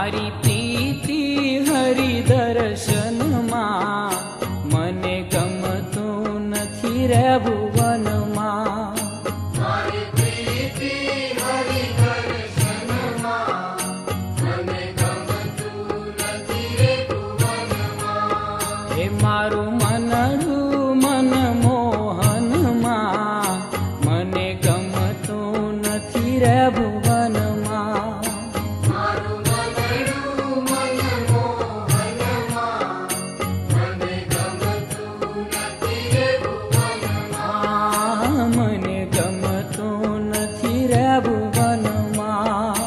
મારી પ્રીતિ હરિ દર્શનમાં, મને ગમતું નથી રે ભુવનમાં. મારી પ્રીતિ હરિ દર્શનમાં, મને ગમતું નથી રે ભુવનમાં. હે મારું મનડું મનમોહનમાં, મને ગમતું નથી રે ભુવનમાં. મારું મનડું મનમોહનમાં, મને ગમતું નથી રે ભુવનમાં. મને ગમતું નથી રે ભુવનમાં.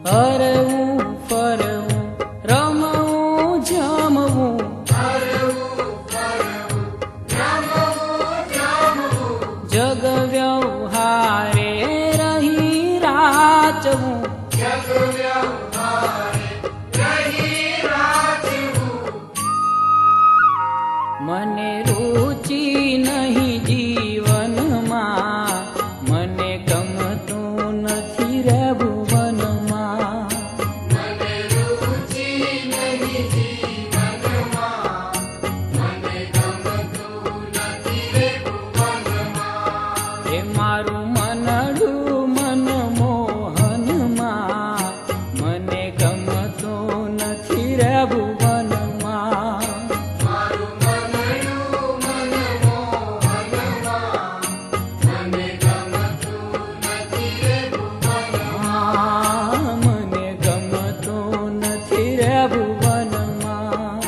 હરવું ફરવું રમવું જમવું, હરવું ફરવું રમવું જમવું, જગ વ્યવહારે રહી રાચવું. જગ વ્યવહારે રહી રાચવું. મને રુચિ નહીં જીવનમાં, મને ગમતું નથી રે ભુવનમાં. મને રુચિ નહીં જીવનમાં, મને ગમતું નથી રે ભુવનમાં. હે મારું મનડું મનમોહનમાં, મને ગમતું નથી રે ભુવનમાં. મારું મનડું મનમોહનમાં, મને ગમતું નથી રે ભુવનમાં. મને ગમતું નથી રે ભુવનમાં.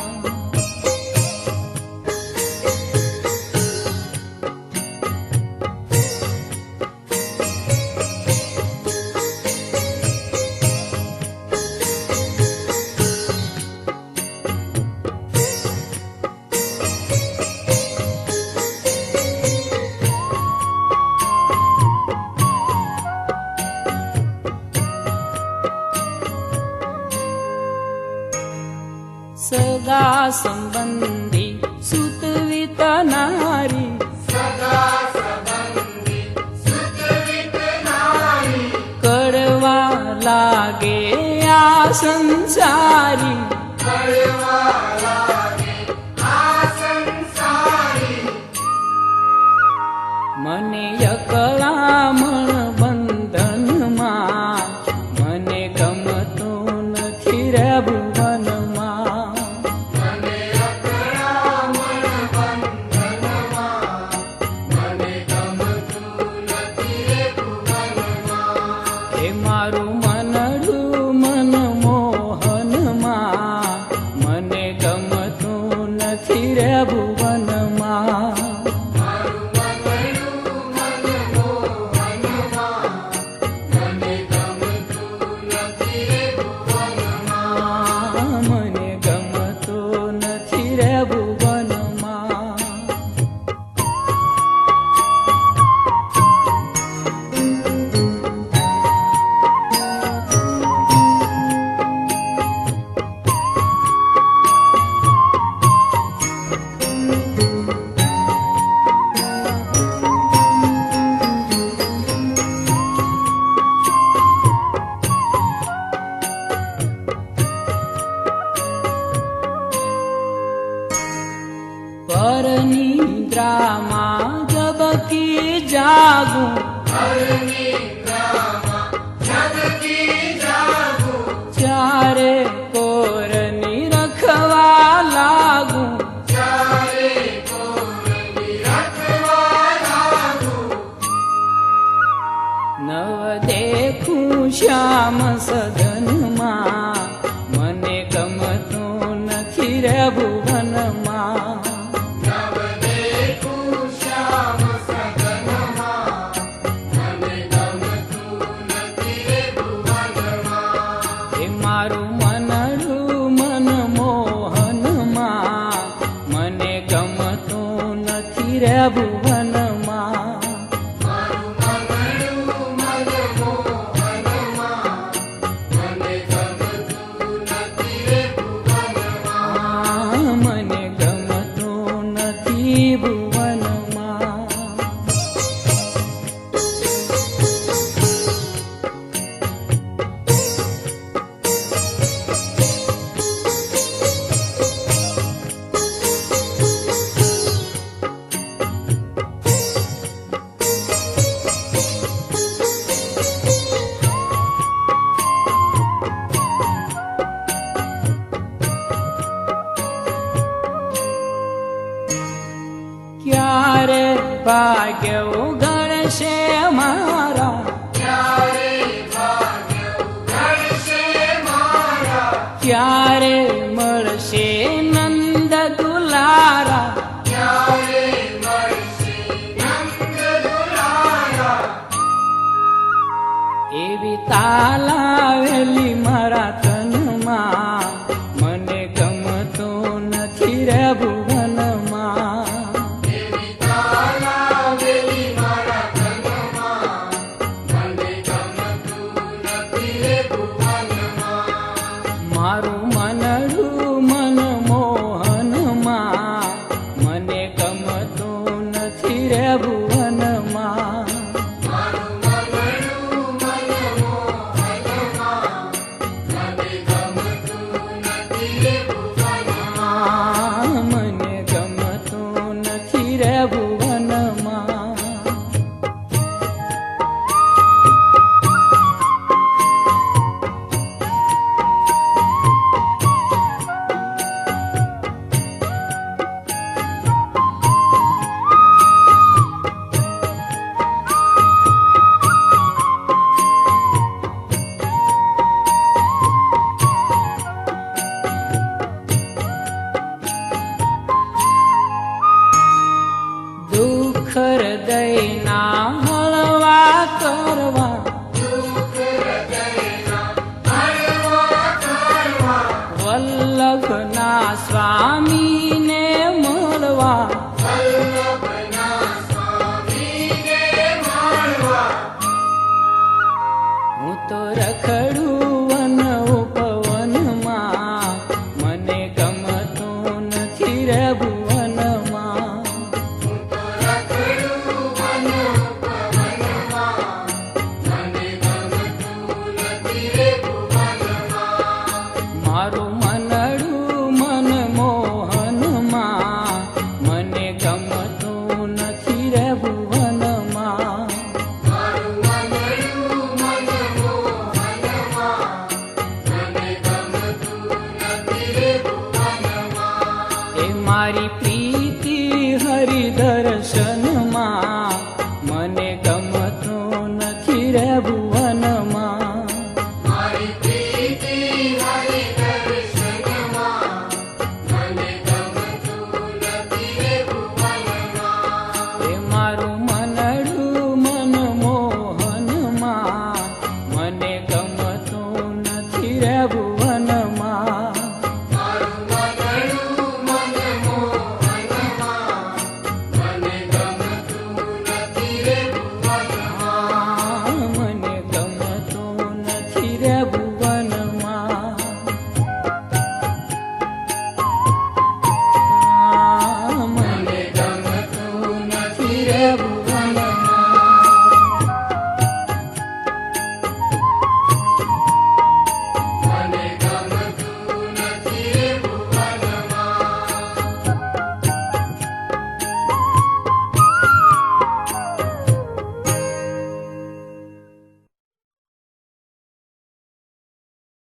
સગા સંબંધી સુત વિતનારી, સદા સંબંધી સુત વિતનારી, કડવા લાગે આ સંસારી. કડવા લાગે આ સંસારી. મને અકળામણ બંધનમાં, મને ગમતું નથી રે ભુવનમાં. મને અકળામણ બંધનમાં, મને ગમતું નથી રે ભુવનમાં. હે મારું મનડું મનમોહનમાં, મને ગમતું નથી રે ભુવનમાં. મારું મનડું મનમોહનમાં, મને ગમતું નથી રે ભુવનમાં. મને ગમતું નથી રે ભુવનમાં. પરનિદ્રામાં જબકી જાગું, પરનિદ્રામાં જગતી જાગું, ચારે કોરની રખવા લાગું. ચારે કોરની રખવા લાગું. નવ દેખું શ્યામ સદનમાં, મને ગમતું નથી રે ભુવનમાં. નવ દેખું શ્યામ સદનમાં, મને ગમતું નથી રે ભુવનમાં. હે મારું મનડું ક્યારે મળશે નંદ દુલારા, ક્યારે મળશે નંદ દુલારા, એવી તાલાવેલી મારા તનમાં, મને ગમતો નથી રે ભુવનમાં. એવી તાલાવેલી મારા તનમાં, મને ગમતું નથી રે ભુવનમાં. મારું મનડું મનમોહનમાં, મને ગમતો નથી રે ભુવનમાં. મારું મનડું મનમોહનમાં, મને ગમતું નથી રે ભુવનમાં. મને ગમતો નથી રે ભુવનમાં. દુઃખ હૃદયના હળવા કરવા, દુઃખ હૃદયના હળવા કરવા, વલ્લભના સ્વામીને મળવા, વલ્લભના સ્વામીને મળવા. હું તો રખડું વન ઉપવનમાં, મને ગમતો નથી રે ભુવનમાં. હું તો રખડું વન ઉપવનમાં, મને ગમતું નથી રે ભુવનમાં. મારું મનડું મનમોહનમાં, મને ગમતો નથી રે ભુવનમાં. મારું મનડું મનમોહનમાં, મને ગમતું નથી રે ભુવનમાં. એ મારી પ્રીતિ હરિ દર્શનમાં, મને ગમતો નથી રે ભુવનમાં. મારી પ્રીતિ હરિ દર્શનમાં, મને ગમતું નથી રે ભુવનમાં. એ મારું મનડું મનમોહનમાં, મને ગમતો નથી રે ભુવનમાં. મારું મનડું મનમોહનમાં, મને ગમતું નથી રે ભુવનમાં. મને ગમતો નથી રે ભુવનમાં.